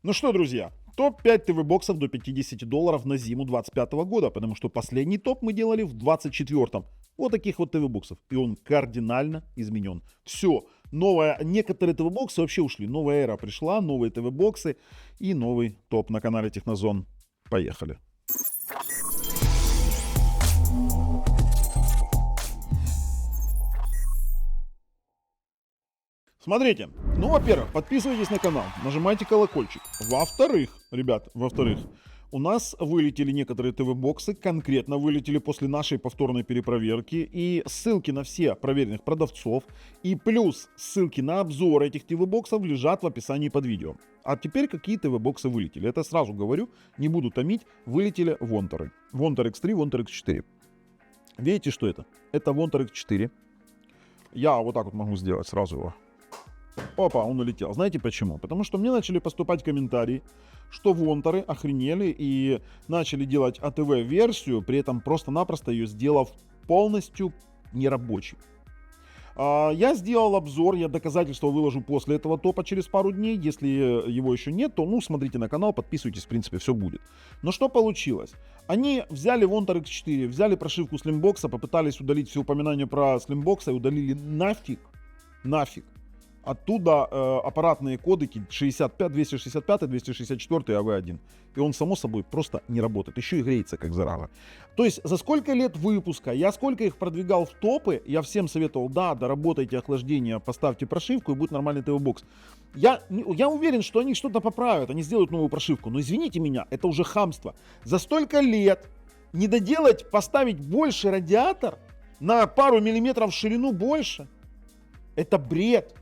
Ну что, друзья, топ-5 ТВ-боксов до $50 на зиму 25 года, потому что последний топ мы делали в 24-м. Вот таких вот ТВ-боксов. И он кардинально изменен. Все, новая, некоторые ТВ-боксы вообще ушли. Новая эра пришла, новые ТВ-боксы и новый топ на канале Технозон. Поехали. Смотрите, ну, во-первых, подписывайтесь на канал, нажимайте колокольчик. Во-вторых, ребят, у нас вылетели некоторые ТВ-боксы, конкретно вылетели после нашей повторной перепроверки. И ссылки на все проверенных продавцов и плюс ссылки на обзор этих ТВ-боксов лежат в описании под видео. А теперь какие ТВ-боксы вылетели? Это сразу говорю, не буду томить, вылетели Вонтеры. Вонтер X3, Вонтер X4. Видите, что это? Это Вонтер X4. Я вот так вот могу сделать сразу его. Опа, он улетел. Знаете почему? Потому что мне начали поступать комментарии, что Вонтеры охренели и начали делать АТВ-версию, при этом просто-напросто ее сделав полностью нерабочей. Я сделал обзор, я доказательства выложу после этого топа через пару дней. Если его еще нет, то смотрите на канал, подписывайтесь, в принципе, все будет. Но что получилось? Они взяли Вонтер X4, взяли прошивку Slimbox, попытались удалить все упоминания про Slimbox и удалили нафиг. Оттуда аппаратные кодеки 65, 265, 264 АВ1. И он, само собой, просто не работает. Еще и греется, как зараза. То есть, за сколько лет выпуска, я сколько их продвигал в топы, я всем советовал, да, доработайте охлаждение, поставьте прошивку, и будет нормальный ТВ-бокс. Я уверен, что они что-то поправят, они сделают новую прошивку. Но извините меня, это уже хамство. За столько лет не доделать, поставить больше радиатор на пару миллиметров в ширину больше. Это бред.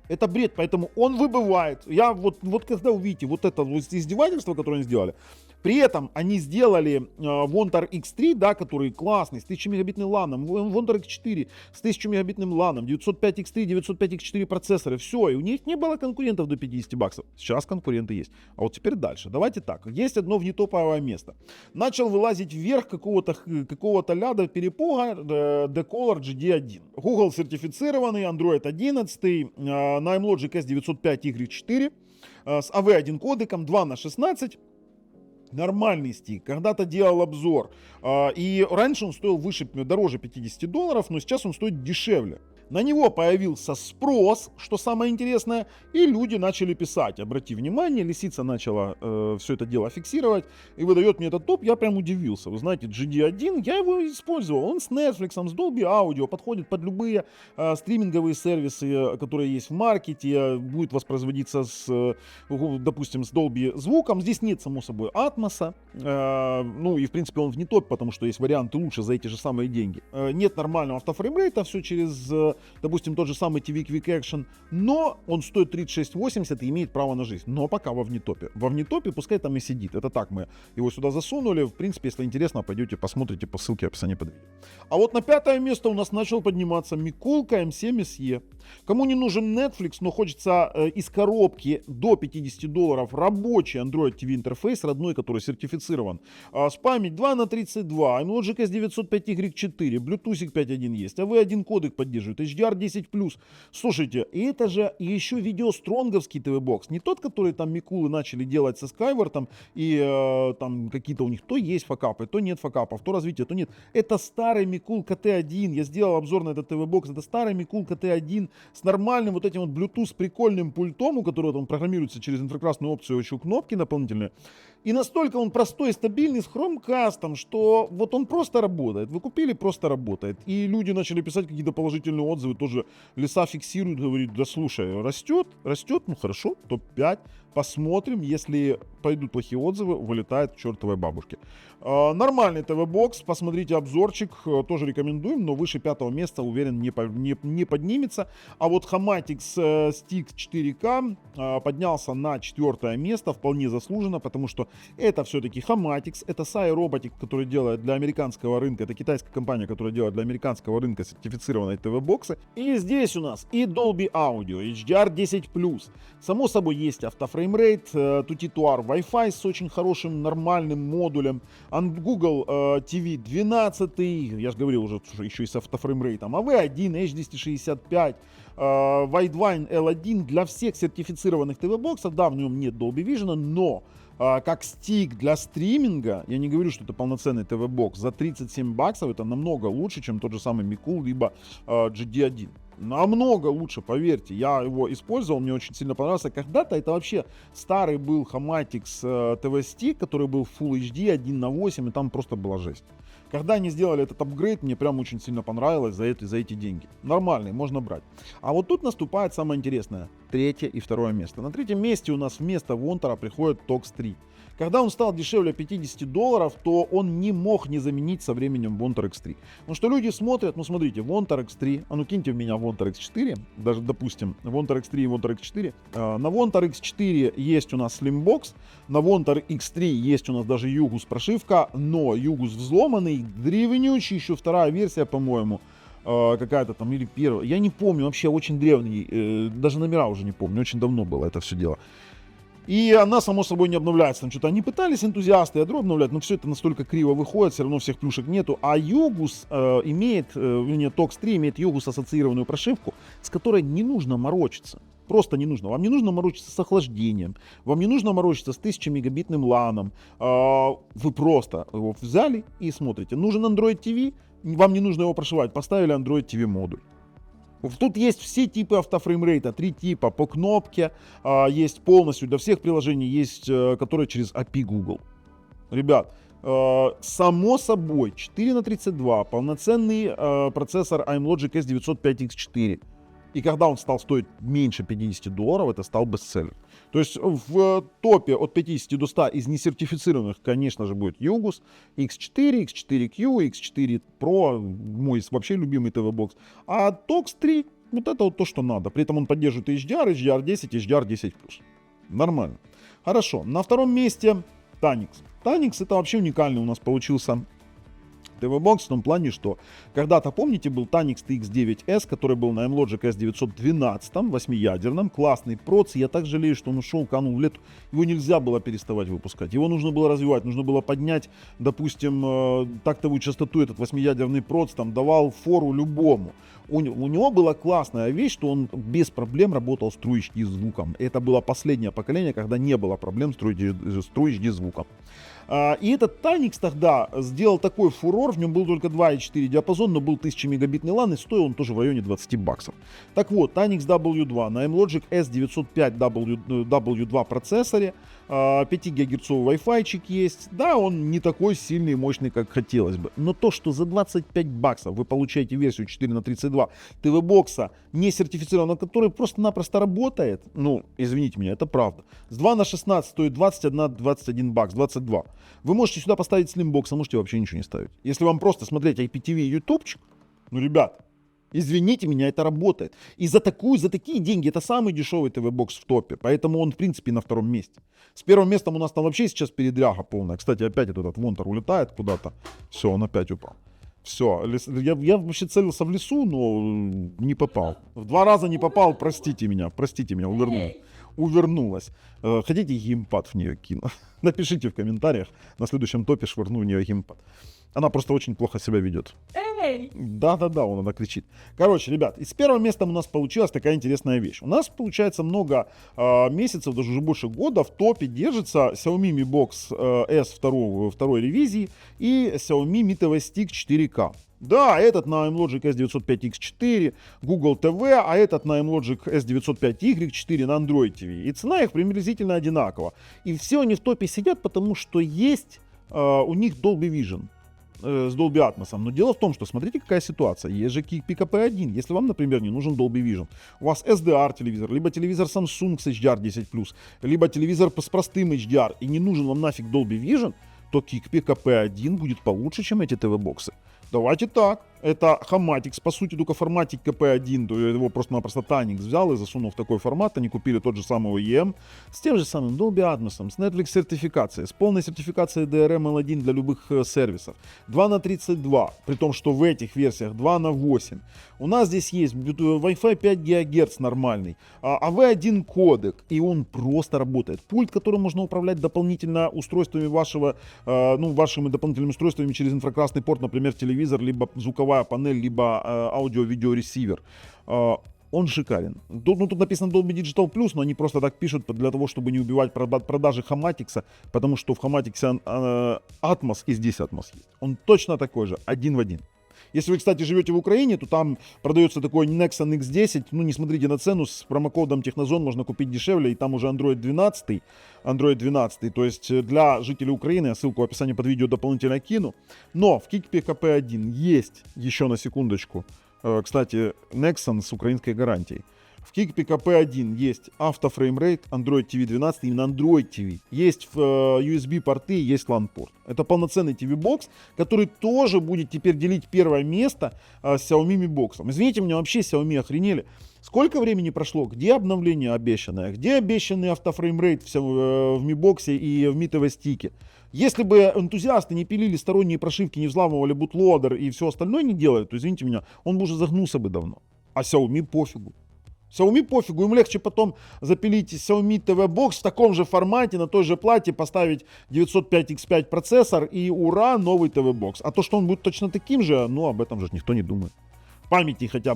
Это бред, поэтому он выбывает. Я вот когда увидите вот это вот издевательство, которое они сделали, при этом они сделали Вонтер X3, да, который классный, с 1000 мегабитным ланом, Вонтер X4 с 1000 мегабитным ланом, 905 X3, 905 X4 процессоры, все, и у них не было конкурентов до $50. Сейчас конкуренты есть. А вот теперь дальше. Давайте так. Есть одно внетоповое место. Начал вылазить вверх какого-то ляда перепуга Decolor GD1. Google сертифицированный, Android 11, на MLogic S905Y4 с AV1 кодеком 2х16. Нормальный стик. Когда-то делал обзор. И раньше он стоил дороже $50, но сейчас он стоит дешевле. На него появился спрос, что самое интересное, и люди начали писать. Обрати внимание, Лисица начала все это дело фиксировать и выдает мне этот топ. Я прям удивился. Вы знаете, GD1, я его использовал. Он с Netflix, с Dolby Audio, подходит под любые стриминговые сервисы, которые есть в маркете. Будет воспроизводиться допустим, с Dolby звуком. Здесь нет, само собой, атмоса. Ну и в принципе он в не топ, потому что есть варианты лучше за эти же самые деньги. Нет нормального автофреймрейта, все через, допустим, тот же самый TV Quick Action, но он стоит 3680 и имеет право на жизнь. Но пока во внетопе. Во внетопе пускай там и сидит. Это так, мы его сюда засунули. В принципе, если интересно, пойдете посмотрите по ссылке в описании под видео. А вот на 5-е место у нас начал подниматься Микулка M7 SE. Кому не нужен Netflix, но хочется из коробки до $50 рабочий Android TV интерфейс, родной, который сертифицирован, с память 2х32, MLogic S905Y4, Bluetooth 5.1 есть, AV1 кодек поддерживает, HDR10+. Слушайте, и это же еще видеостронговский ТВ-бокс, не тот, который там Микулы начали делать со Skyward, и там какие-то у них то есть факапы, то нет факапов, то развитие, то нет. Это старый Микул КТ1, я сделал обзор на этот ТВ-бокс, это старый Микул КТ1 с нормальным вот этим вот Bluetooth прикольным пультом, у которого там программируется через инфракрасную опцию еще кнопки дополнительные. И настолько он простой и стабильный с хромкастом, что вот он просто работает. Вы купили, просто работает. И люди начали писать какие-то положительные отзывы, тоже Лиса фиксирует, говорит, да слушай, растет, ну хорошо, топ-5, посмотрим, если пойдут плохие отзывы, вылетает к чертовой бабушке. Нормальный ТВ-бокс, посмотрите обзорчик, тоже рекомендуем, но выше 5-го места, уверен, не поднимется. А вот Hamatix Stick 4K поднялся на 4-е место, вполне заслуженно, потому что это все-таки Hamatix, это Sai Robotic, который делает для американского рынка, это китайская компания, которая делает для американского рынка сертифицированные ТВ-боксы. И здесь у нас и Dolby Audio, HDR10+, само собой есть автофрейм, фреймрейт, Tutti2R Wi-Fi с очень хорошим нормальным модулем, Google TV 12, я же говорил уже, еще и с автофреймрейтом, AV1, H265, Widevine L1 для всех сертифицированных ТВ-боксов. Да, в нем нет Dolby Vision, но как стик для стриминга, я не говорю, что это полноценный ТВ-бокс, за $37 это намного лучше, чем тот же самый Micool, либо GD1. Намного лучше, поверьте. Я его использовал, мне очень сильно понравился. Когда-то это вообще старый был Hamatix TV-стик, который был Full HD 1:8, и там просто была жесть. Когда они сделали этот апгрейд, мне прям очень сильно понравилось за эти деньги. Нормальный, можно брать. А вот тут наступает самое интересное. Третье и второе место. На третьем месте у нас вместо Вонтера приходит Tox 3. Когда он стал дешевле $50, то он не мог не заменить со временем Vonter X3. Потому что люди смотрят, ну смотрите, Vonter X3, а ну киньте в меня Vonter X4, даже допустим, Vonter X3 и Vonter X4. На Vonter X4 есть у нас Slimbox, на Vonter X3 есть у нас даже Югус прошивка, но Югус взломанный, древнючий, еще вторая версия, по-моему, какая-то там или первая, я не помню, вообще очень древний, даже номера уже не помню, очень давно было это все дело. И она, само собой, не обновляется. Там что-то они пытались, энтузиасты, ядро обновлять, но все это настолько криво выходит, все равно всех плюшек нету. А Югус Tox 3 имеет Югус ассоциированную прошивку, с которой не нужно морочиться. Просто не нужно. Вам не нужно морочиться с охлаждением, вам не нужно морочиться с 1000-мегабитным ланом. Вы просто его взяли и смотрите. Нужен Android TV, вам не нужно его прошивать, поставили Android TV модуль. Тут есть все типы автофреймрейта, 3 типа по кнопке, есть полностью для всех приложений, есть которые через API Google. Ребят, само собой 4/32, полноценный процессор iMlogic S905X4. И когда он стал стоить меньше $50, это стал бестселлер. То есть в топе от 50 до 100 из несертифицированных, конечно же, будет Югус, X4, X4Q, X4 Pro, мой вообще любимый ТВ-бокс. А Tox 3, вот это вот то, что надо. При этом он поддерживает HDR, HDR10, HDR10+. Нормально. Хорошо. На втором месте Tanix. Tanix это вообще уникальный у нас получился ТВ-бокс в том плане, что когда-то, помните, был Tanix TX9S, который был на iMlogic S912, 8-ядерном, классный проц. Я так жалею, что он ушел, канул в лету. Его нельзя было переставать выпускать. Его нужно было развивать, нужно было поднять, допустим, тактовую частоту, этот 8-ядерный проц, там, давал фору любому. У него была классная вещь, что он без проблем работал с True HD звуком. Это было последнее поколение, когда не было проблем с True HD звуком. И этот Tanix тогда сделал такой фурор, в нем был только 2.4 диапазон, но был 1000-мегабитный LAN, и стоил он тоже в районе $20. Так вот, Tanix W2 на iMlogic S905 W2 процессоре, 5 ГГц Wi-Fi есть. Да, он не такой сильный и мощный, как хотелось бы. Но то, что за $25 вы получаете версию 4/32 ТВ-бокса, не сертифицированного, который просто-напросто работает, ну, извините меня, это правда. С 2/16 стоит $21, 22. Вы можете сюда поставить Slimbox, а можете вообще ничего не ставить. Если вам просто смотреть IPTV и ютубчик, ну, ребят, извините меня, это работает. И за такие деньги это самый дешевый ТВ-бокс в топе. Поэтому он, в принципе, на втором месте. С первым местом у нас там вообще сейчас передряга полная. Кстати, опять этот Вонтер улетает куда-то. Все, он опять упал. Все, я вообще целился в лесу, но не попал. В 2 раза не попал, простите меня, увернулась. Хотите, геймпад в нее кину? Напишите в комментариях, на следующем топе швырну в нее геймпад. Она просто очень плохо себя ведет. Да, она кричит. Короче, ребят, и с первым местом у нас получилась такая интересная вещь. У нас, получается, много месяцев, даже уже больше года в топе держится Xiaomi Mi Box S второй ревизии и Xiaomi Mi TV Stick 4K. Да, этот на iMlogic S905X4, Google TV, а этот на iMlogic S905Y4 на Android TV. И цена их приблизительно одинакова. И все они в топе сидят, потому что есть у них Dolby Vision с Dolby Atmos. Но дело в том, что смотрите, какая ситуация. Есть же PKP1. Если вам, например, не нужен Dolby Vision, у вас SDR телевизор, либо телевизор Samsung с HDR10+, либо телевизор с простым HDR, и не нужен вам нафиг Dolby Vision, то PKP1 будет получше, чем эти ТВ-боксы. Давайте так. Это Hamatix, по сути, только форматик KP1, то его просто-напросто Tanix взял и засунул в такой формат. Они купили тот же самый OEM с тем же самым Dolby Atmos, с Netflix сертификацией, с полной сертификацией DRM L1 для любых сервисов. 2 на 32, при том, что в этих версиях 2 на 8. У нас здесь есть Wi-Fi 5 ГГц нормальный, AV1 кодек, и он просто работает. Пульт, которым можно управлять дополнительно устройствами вашими дополнительными устройствами через инфракрасный порт, например, телевизор, либо звуковая панель, либо аудио-видеоресивер. Он шикарен. Тут написано Dolby Digital Plus, но они просто так пишут для того, чтобы не убивать продажи Hamatix, потому что в Hamatix Atmos и здесь Atmos есть. Он точно такой же, один в один. Если вы, кстати, живете в Украине, то там продается такой Nexon X10. Ну, не смотрите на цену, с промокодом Технозон можно купить дешевле, и там уже Android 12. То есть для жителей Украины, я ссылку в описании под видео дополнительно кину. Но в KickPi KP1 есть, еще на секундочку, кстати, Nexon с украинской гарантией. В KickPi KP1 есть автофреймрейт, Android TV 12, именно Android TV. Есть USB порты, есть LAN порт. Это полноценный TV-бокс, который тоже будет теперь делить первое место с Xiaomi Mi Box. Извините меня, вообще Xiaomi охренели. Сколько времени прошло? Где обновление обещанное? Где обещанный автофреймрейт в Mi Box и в Mi TV стике? Если бы энтузиасты не пилили сторонние прошивки, не взламывали бутлодер и все остальное не делали, то, извините меня, он бы уже загнулся бы давно. А Xiaomi пофигу. Xiaomi пофигу, им легче потом запилить Xiaomi TV Box в таком же формате, на той же плате, поставить 905X5 процессор и ура, новый TV Box. А то, что он будет точно таким же, ну об этом же никто не думает. Памяти хотя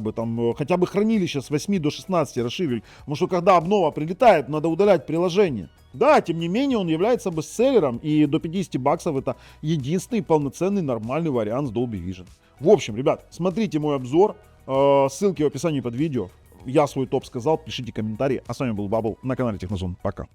бы хранилище с 8 до 16 расширили, потому что когда обнова прилетает, надо удалять приложение. Да, тем не менее он является бестселлером, и до 50 баксов это единственный полноценный нормальный вариант с Dolby Vision. В общем, ребят, смотрите мой обзор, ссылки в описании под видео. Я свой топ сказал, пишите комментарии. А с вами был Бабл на канале Технозон. Пока.